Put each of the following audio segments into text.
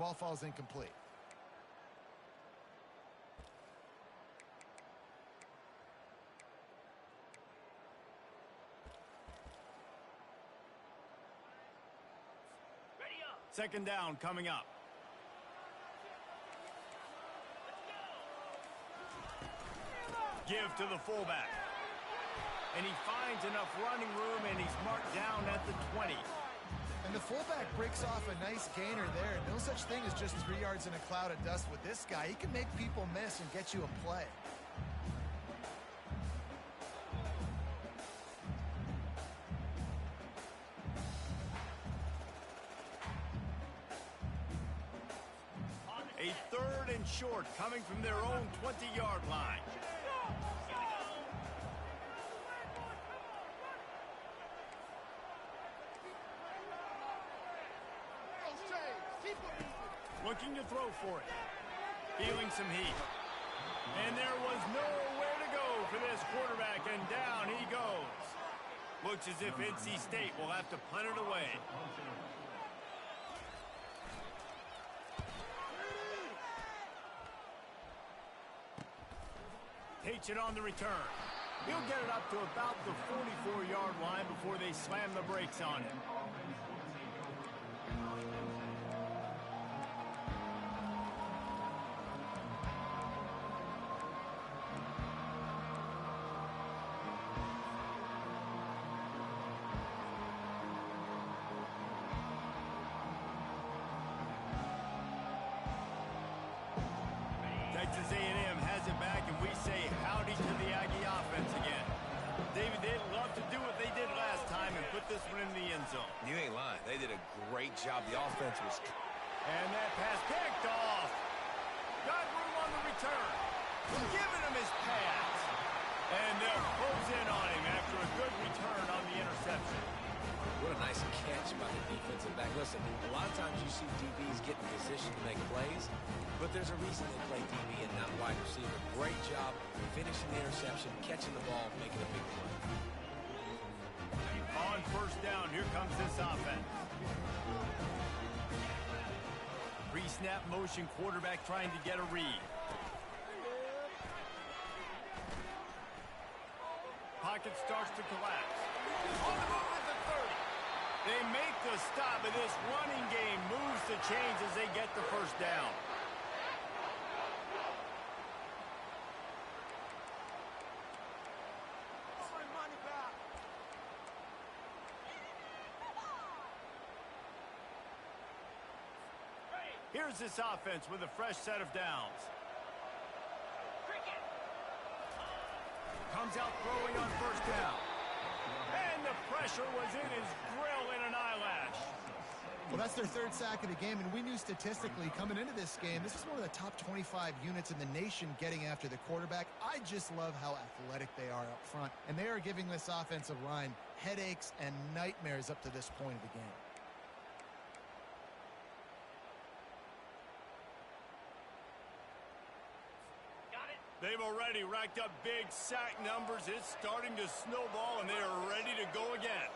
ball falls incomplete. Second down coming up. Give to the fullback. And he finds enough running room, and he's marked down at the 20. And the fullback breaks off a nice gainer there. No such thing as just 3 yards in a cloud of dust with this guy. He can make people miss and get you a play. A 3rd and short coming from their own 20-yard line. Looking to throw for it. Feeling some heat. And there was nowhere to go for this quarterback, and down he goes. Looks as if NC State will have to punt it away. Takes it on the return. He'll get it up to about the 44-yard line before they slam the brakes on him. Texas A&M has it back, and we say howdy to the Aggie offense again. David, they'd love to do what they did last time and put this one in the end zone. You ain't lying. They did a great job. The offense was... And that pass picked off. Got room on the return. Giving him his pass. And they'll close in on him after a good return on the interception. What a nice catch by the defensive back. Listen, a lot of times you see DBs get in position to make plays, but there's a reason they play DB and not wide receiver. Great job finishing the interception, catching the ball, making a big play. On first down, here comes this offense. Pre-snap motion, quarterback trying to get a read. Pocket starts to collapse. On the move at the 30. They make the stop, and this running game moves the chains as they get the first down. Here's this offense with a fresh set of downs. Comes out throwing on first down. And the pressure was in his grill in an eyelash. Well, that's their 3rd sack of the game, and we knew statistically coming into this game, this is one of the top 25 units in the nation getting after the quarterback. I just love how athletic they are up front, and they are giving this offensive line headaches and nightmares up to this point of the game. They've already racked up big sack numbers. It's starting to snowball, and they are ready to go again.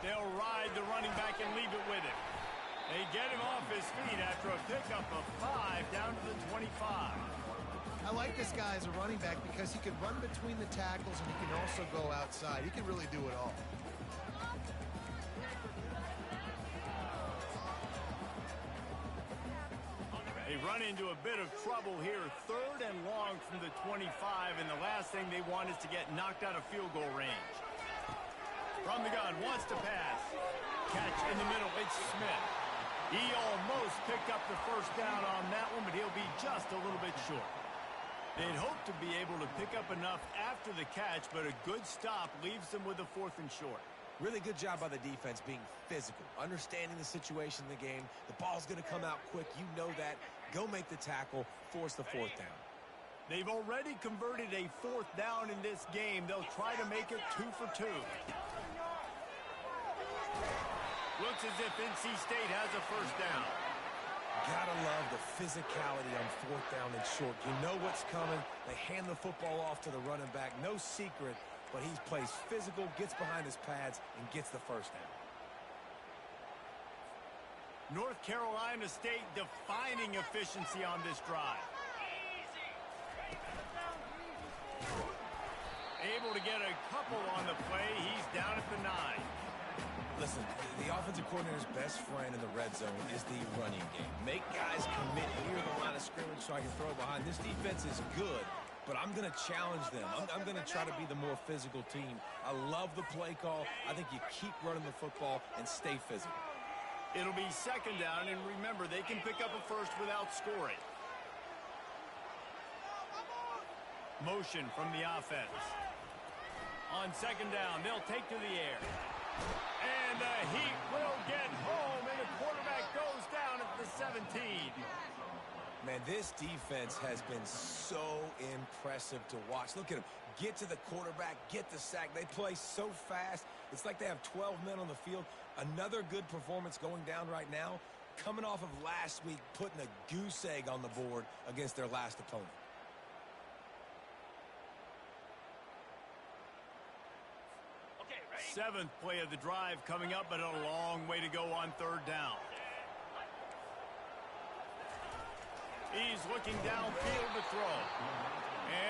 They'll ride the running back and leave it with him. They get him off his feet after a pickup of 5 down to the 25. I like this guy as a running back because he can run between the tackles and he can also go outside. He can really do it all. They run into a bit of trouble here. 3rd and long from the 25, and the last thing they want is to get knocked out of field goal range. From the gun, wants to pass. Catch in the middle, it's Smith. He almost picked up the first down on that one, but he'll be just a little bit short. They'd hope to be able to pick up enough after the catch, but a good stop leaves them with a 4th and short. Really good job by the defense being physical, understanding the situation in the game. The ball's going to come out quick. You know that. Go make the tackle, force the 4th down. They've already converted a 4th down in this game. They'll try to make it 2 for 2. Looks as if NC State has a first down. Gotta love the physicality on 4th down and short. You know what's coming. They hand the football off to the running back. No secret but he plays physical, gets behind his pads, and gets the first down. North Carolina State defining efficiency on this drive. Able to get a couple on the play. He's down at the 9. Listen, the offensive coordinator's best friend in the red zone is the running game. Make guys commit near the line of scrimmage so I can throw behind. This defense is good, but I'm going to challenge them. I'm going to try to be the more physical team. I love the play call. I think you keep running the football and stay physical. It'll be second down, and remember, they can pick up a first without scoring. Motion from the offense. On second down, they'll take to the air. And the Heat will get home, and the quarterback goes down at the 17. Man, this defense has been so impressive to watch. Look at them. Get to the quarterback, get the sack. They play so fast. It's like they have 12 men on the field. Another good performance going down right now. Coming off of last week, putting a goose egg on the board against their last opponent. Seventh play of the drive coming up, but a long way to go on third down. He's looking downfield to throw.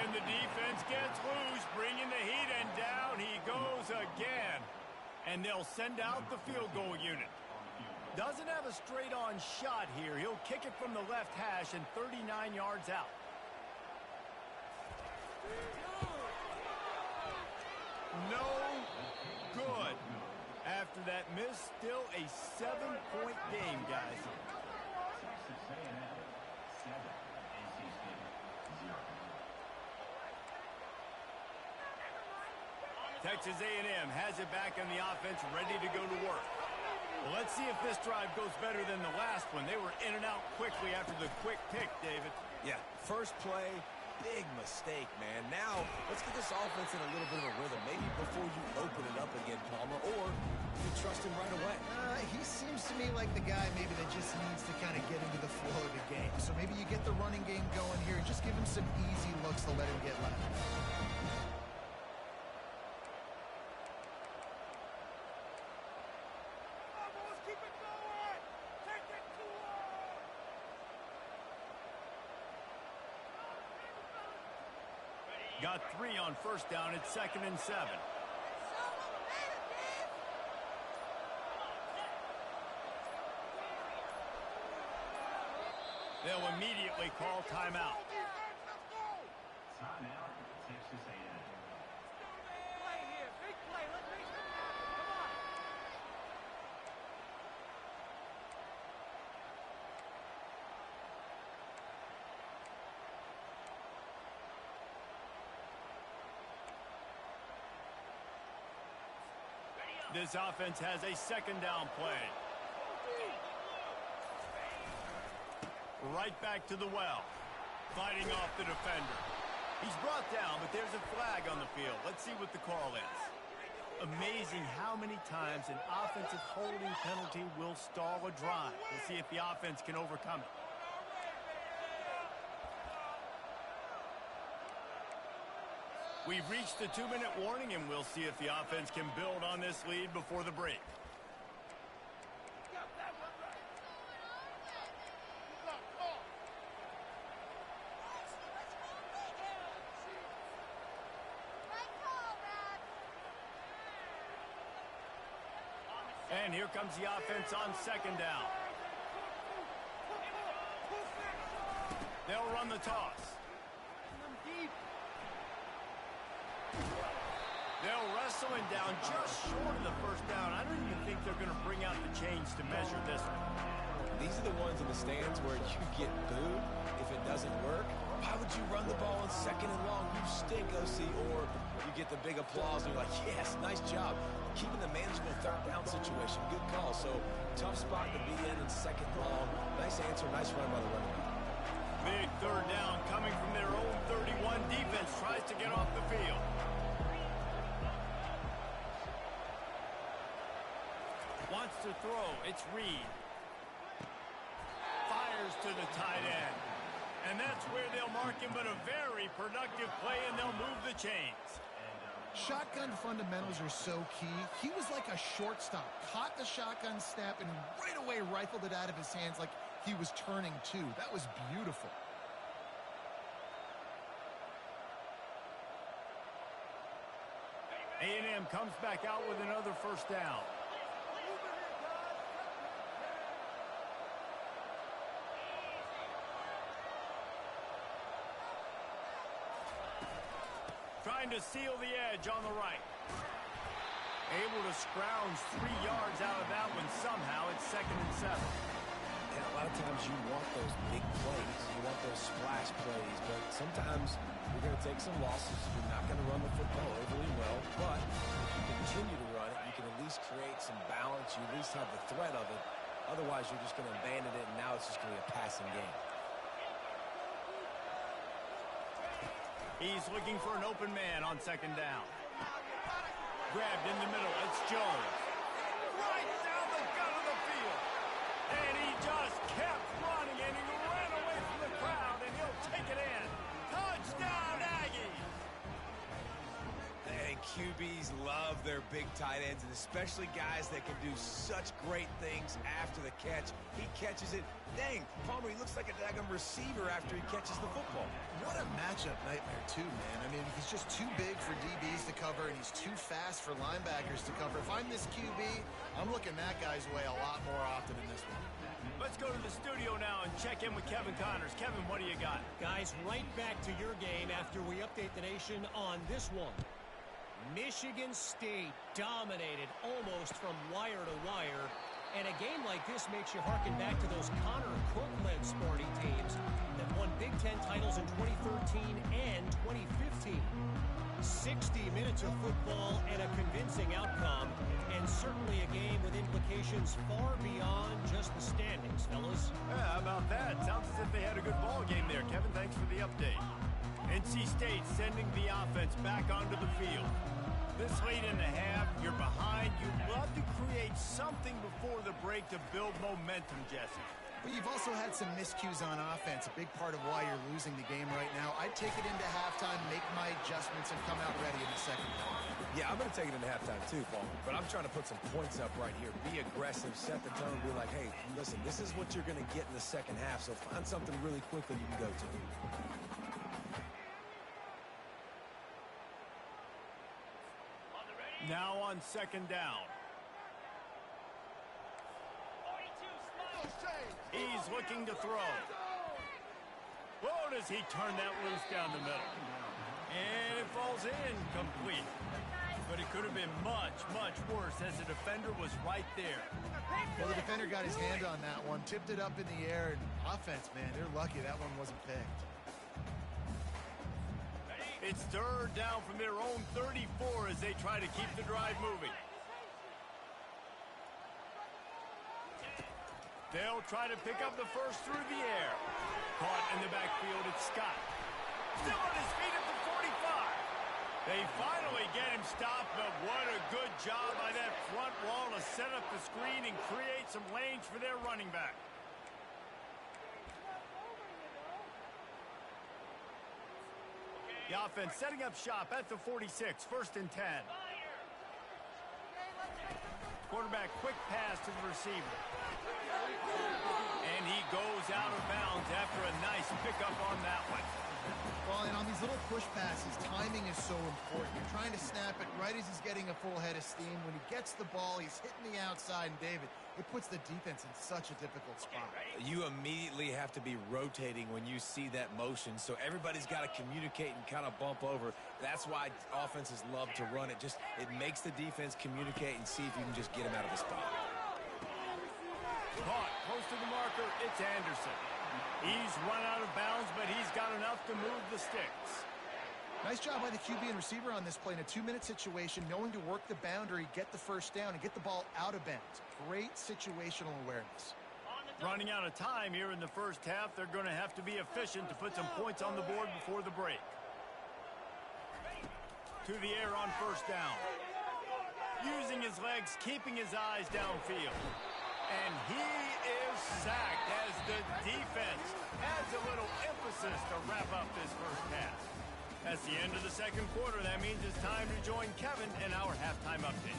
And the defense gets loose, bringing the Heat, and down he goes again. And they'll send out the field goal unit. Doesn't have a straight-on shot here. He'll kick it from the left hash and 39 yards out. No good. After that miss, still a 7-point game, guys. Texas A&M has it back on the offense, ready to go to work. Well, let's see if this drive goes better than the last one. They were in and out quickly after the quick pick, David. Yeah, first play, big mistake, man. Now, let's get this offense in a little bit of a rhythm. Maybe before you open it up again, Palmer, or you trust him right away. He seems to me like the guy maybe that just needs to kind of get into the flow of the game. So maybe you get the running game going here and just give him some easy looks to let him get left. Got 3 on first down. It's 2nd and 7. They'll immediately call timeout. Timeout, Texas A&M. Play here, big play. Let's make it. Come on. This offense has a second down play. Right back to the well. Fighting off the defender. He's brought down, but there's a flag on the field. Let's see what the call is. Amazing how many times an offensive holding penalty will stall a drive. We'll see if the offense can overcome it. We've reached the 2-minute warning, and we'll see if the offense can build on this lead before the break. And here comes the offense on second down. They'll run the toss. They'll wrestle him down just short of the first down. I don't even think they're going to bring out the chains to measure this one. These are the ones in the stands where you get booed if it doesn't work. Why would you run the ball on second and long? You stink, OC. Or you get the big applause and you're like, yes, nice job. Keeping the manageable third down situation. Good call. So tough spot to be in second and long. Nice answer. Nice run by the running back. Big third down coming from their own 31. Defense tries to get off the field. Wants to throw. It's Reed. Fires to the tight end. And that's where they'll mark him, but a very productive play, and they'll move the chains. Shotgun fundamentals are so key. He was like a shortstop, caught the shotgun snap and right away rifled it out of his hands like he was turning two. That was beautiful. A&M comes back out with another first down. Trying to seal the edge on the right. Able to scrounge 3 yards out of that one somehow. It's 2nd and 7. And a lot of times you want those big plays. You want those splash plays. But sometimes you're going to take some losses. You're not going to run the football overly well. But if you continue to run it, you can at least create some balance. You at least have the threat of it. Otherwise, you're just going to abandon it, and now it's just going to be a passing game. He's looking for an open man on 2nd down. Grabbed in the middle. It's Jones. Right down the gut of the field. And he just kept running, and he ran away from the crowd, and he'll take it in. Touchdown, Aggies! And QBs love their big tight ends, and especially guys that can do such great things after the catch. He catches it. Dang, Palmer, he looks like a daggum receiver after he catches the football. What a matchup nightmare, too, man. I mean, he's just too big for DBs to cover, and he's too fast for linebackers to cover. If I'm this QB, I'm looking that guy's way a lot more often in this one. Let's go to the studio now and check in with Kevin Connors. Kevin, what do you got? Guys, right back to your game after we update the nation on this one. Michigan State dominated almost from wire to wire. And a game like this makes you harken back to those Connor Cook-led Sparty teams that won Big Ten titles in 2013 and 2015. 60 minutes of football and a convincing outcome, and certainly a game with implications far beyond just the standings, fellas. Yeah, how about that? Sounds as if they had a good ball game there. Kevin, thanks for the update. NC State sending the offense back onto the field. This late in the half, you're behind. You'd love to create something before the break to build momentum, Jesse. But you've also had some miscues on offense, a big part of why you're losing the game right now. I'd take it into halftime, make my adjustments, and come out ready in the second half. Yeah, I'm going to take it into halftime too, Paul. But I'm trying to put some points up right here. Be aggressive, set the tone, be like, hey, listen, this is what you're going to get in the second half, so find something really quickly you can go to. Now on 2nd down. He's looking to throw. Whoa, does he turn that loose down the middle? And it falls in complete. But it could have been much, much worse as the defender was right there. Well, the defender got his hand on that one, tipped it up in the air, and offense, man, they're lucky that one wasn't picked. It's 3rd down from their own 34 as they try to keep the drive moving. They'll try to pick up the first through the air. Caught in the backfield, it's Scott. Still on his feet at the 45. They finally get him stopped, but what a good job by that front wall to set up the screen and create some lanes for their running back. The offense setting up shop at the 46, 1st and 10. Quarterback quick pass to the receiver. And he goes out of bounds after a nice pickup on that one. Well, and on these little push passes, timing is so important. You're trying to snap it right as he's getting a full head of steam. When he gets the ball, he's hitting the outside, and David, it puts the defense in such a difficult spot. You immediately have to be rotating when you see that motion, so everybody's got to communicate and kind of bump over. That's why offenses love to run it. It makes the defense communicate and see if you can just get him out of the spot. Caught close to the marker, it's Anderson. He's run out of bounds, but he's got enough to move the sticks. Nice job by the QB and receiver on this play in a 2-minute situation, knowing to work the boundary, get the first down, and get the ball out of bounds. Great situational awareness. Running out of time here in the first half, they're going to have to be efficient to put some points on the board before the break. To the air on 1st down. Using his legs, keeping his eyes downfield. And he is sacked as the defense adds a little emphasis to wrap up this first half. That's the end of the second quarter. That means it's time to join Kevin in our halftime update.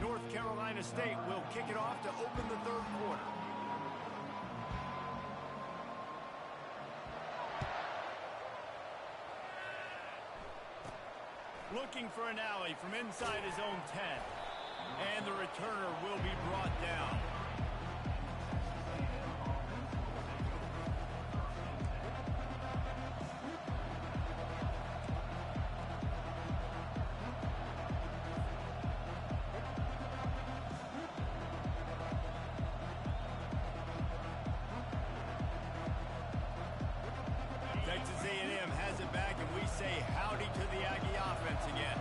North Carolina State will kick it off to open the third quarter. Looking for an alley from inside his own 10. And the returner will be brought down. Texas A&M has it back, and we say howdy to the Aggie offense again.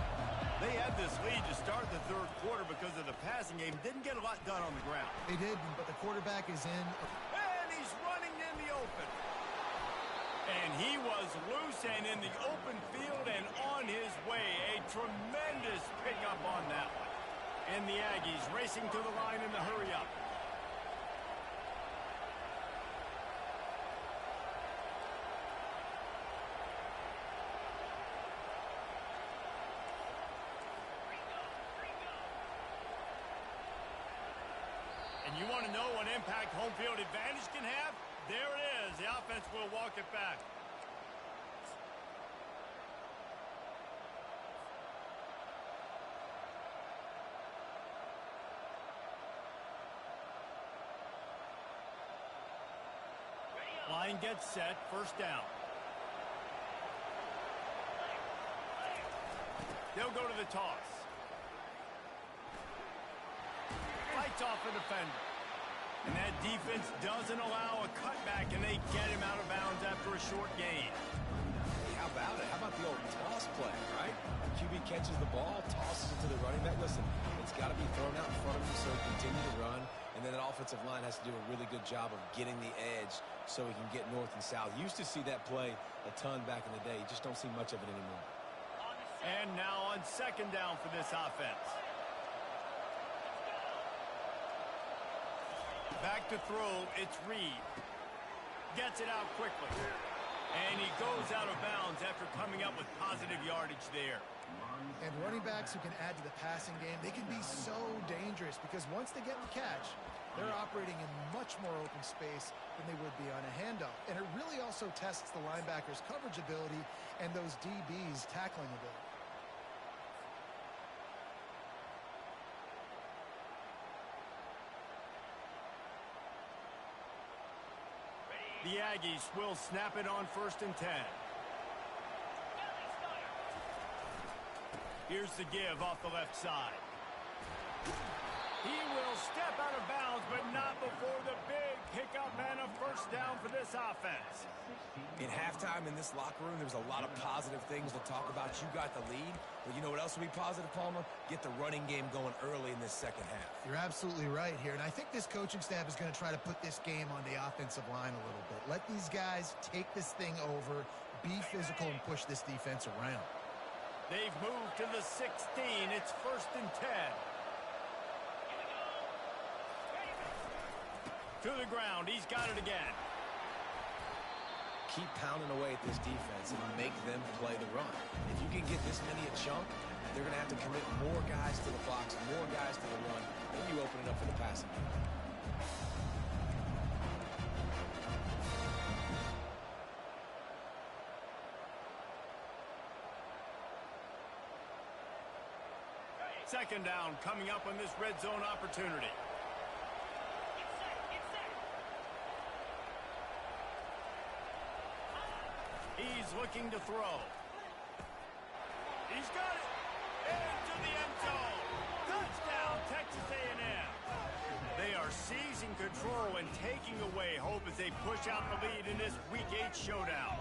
They had this lead to start the third quarter because of the passing game. Didn't get a lot done on the ground. They did, but the quarterback is in. And he's running in the open. And he was loose and in the open field and on his way. A tremendous pickup on that one. And the Aggies racing to the line in the hurry-up. And you want to know what impact home field advantage can have? There it is. The offense will walk it back. Line gets set. First down. They'll go to the toss. Fights off a defender. And that defense doesn't allow a cutback, and they get him out of bounds after a short gain. Hey, how about it? How about the old toss play, right? The QB catches the ball, tosses it to the running back. Listen, it's got to be thrown out in front of him so he can continue to run. And then that offensive line has to do a really good job of getting the edge so he can get north and south. Used to see that play a ton back in the day. You just don't see much of it anymore. And now on second down for this offense. Back to throw, it's Reed. Gets it out quickly. And he goes out of bounds after coming up with positive yardage there. And running backs who can add to the passing game, they can be so dangerous because once they get the catch, they're operating in much more open space than they would be on a handoff. And it really also tests the linebackers' coverage ability and those DBs' tackling ability. The Aggies will snap it on 1st and 10. Here's the give off the left side. He will step out of bounds, but not before the big pickup and a first down for this offense. In halftime in this locker room, there's a lot of positive things to talk about. You got the lead, but you know what else will be positive, Palmer? Get the running game going early in this second half. You're absolutely right here, and I think this coaching staff is going to try to put this game on the offensive line a little bit. Let these guys take this thing over, be physical, and push this defense around. They've moved to the 16. It's 1st and 10. To the ground. He's got it again. Keep pounding away at this defense and make them play the run. If you can get this many a chunk, they're going to have to commit more guys to the box, more guys to the run. Then you open it up for the passing game. Second down coming up on this red zone opportunity. He's looking to throw. He's got it. Into the end zone. Touchdown, Texas A&M. They are seizing control and taking away hope as they push out the lead in this Week 8 showdown.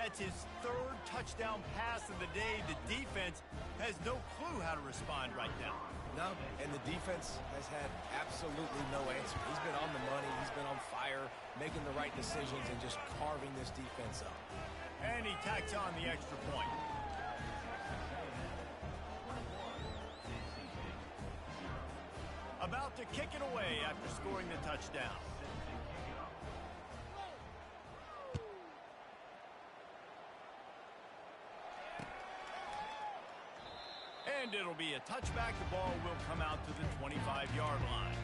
That's his third touchdown pass of the day. The defense has no clue how to respond right now. No, and the defense has had absolutely no answer. He's been on the money. He's been on fire, making the right decisions and just carving this defense up. And he tacks on the extra point. to kick it away after scoring the touchdown. And it'll be a touchback. The ball will come out to the 25-yard line.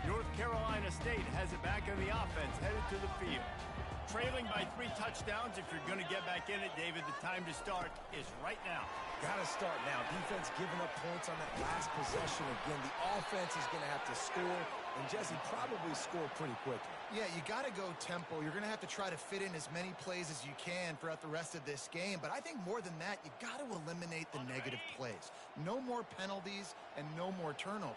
North Carolina State has it back on the offense, headed to the field. Trailing by 3 touchdowns. If you're going to get back in it, David, the time to start is right now. Got to start now. Defense giving up points on that last possession. Again, the offense is going to have to score, and Jesse probably score pretty quickly. Yeah, you got to go tempo. You're going to have to try to fit in as many plays as you can throughout the rest of this game. But I think more than that, you got to eliminate the negative plays. No more penalties and no more turnovers.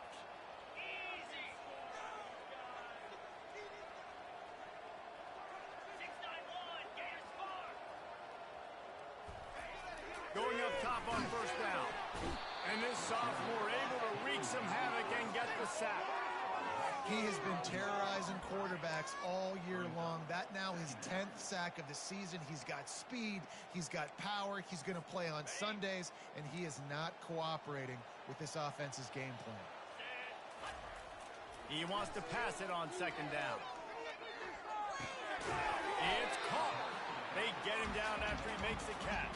Going up top on first down. And this sophomore able to wreak some havoc and get the sack. He has been terrorizing quarterbacks all year long. That now his 10th sack of the season. He's got speed. He's got power. He's going to play on Sundays, and he is not cooperating with this offense's game plan. He wants to pass it on second down. It's caught. They get him down after he makes the catch.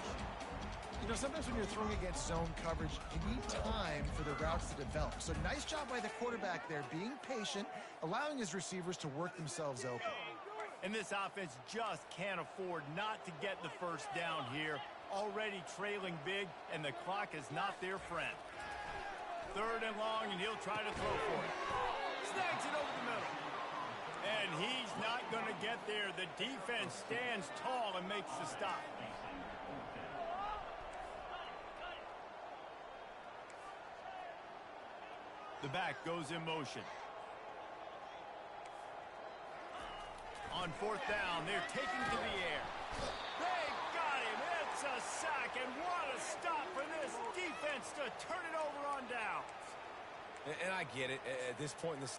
You know, sometimes when you're throwing against zone coverage, you need time for the routes to develop. So nice job by the quarterback there, being patient, allowing his receivers to work themselves open. And this offense just can't afford not to get the first down here. Already trailing big, and the clock is not their friend. 3rd and long, and he'll try to throw for it. Snags it over the middle. And he's not going to get there. The defense stands tall and makes the stop. The back goes in motion. On 4th down, they're taking to the air. They got him. It's a sack, and what a stop for this defense to turn it over on downs. And I get it. At this point in this